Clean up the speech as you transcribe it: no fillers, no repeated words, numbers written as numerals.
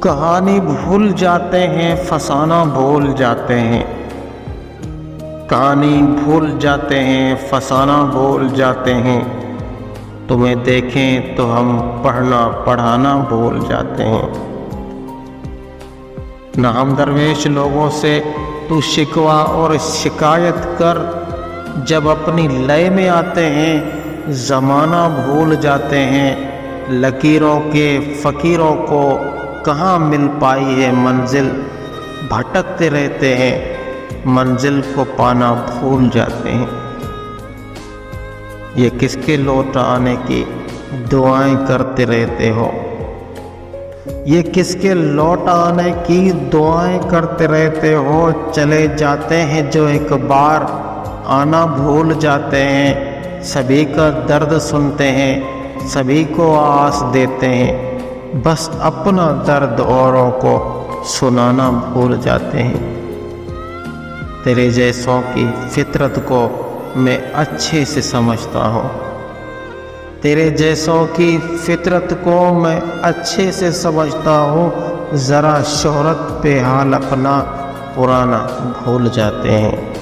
कहानी भूल जाते हैं, फसाना भूल जाते हैं। कहानी भूल जाते हैं, फसाना भूल जाते हैं। तुम्हें देखें तो हम पढ़ना पढ़ाना भूल जाते हैं। नाम दरवेश लोगों से तू शिकवा और शिकायत कर, जब अपनी लय में आते हैं ज़माना भूल जाते हैं। लकीरों के फ़कीरों को कहाँ मिल पाई है मंजिल, भटकते रहते हैं, मंजिल को पाना भूल जाते हैं। ये किसके लौट आने की दुआएं करते रहते हो, ये किसके लौट आने की दुआएं करते रहते हो। चले जाते हैं जो एक बार, आना भूल जाते हैं। सभी का दर्द सुनते हैं, सभी को आस देते हैं, बस अपना दर्द औरों को सुनाना भूल जाते हैं। तेरे जैसों की फितरत को मैं अच्छे से समझता हूँ, तेरे जैसों की फितरत को मैं अच्छे से समझता हूँ। ज़रा शोहरत पे हाल अपना पुराना भूल जाते हैं।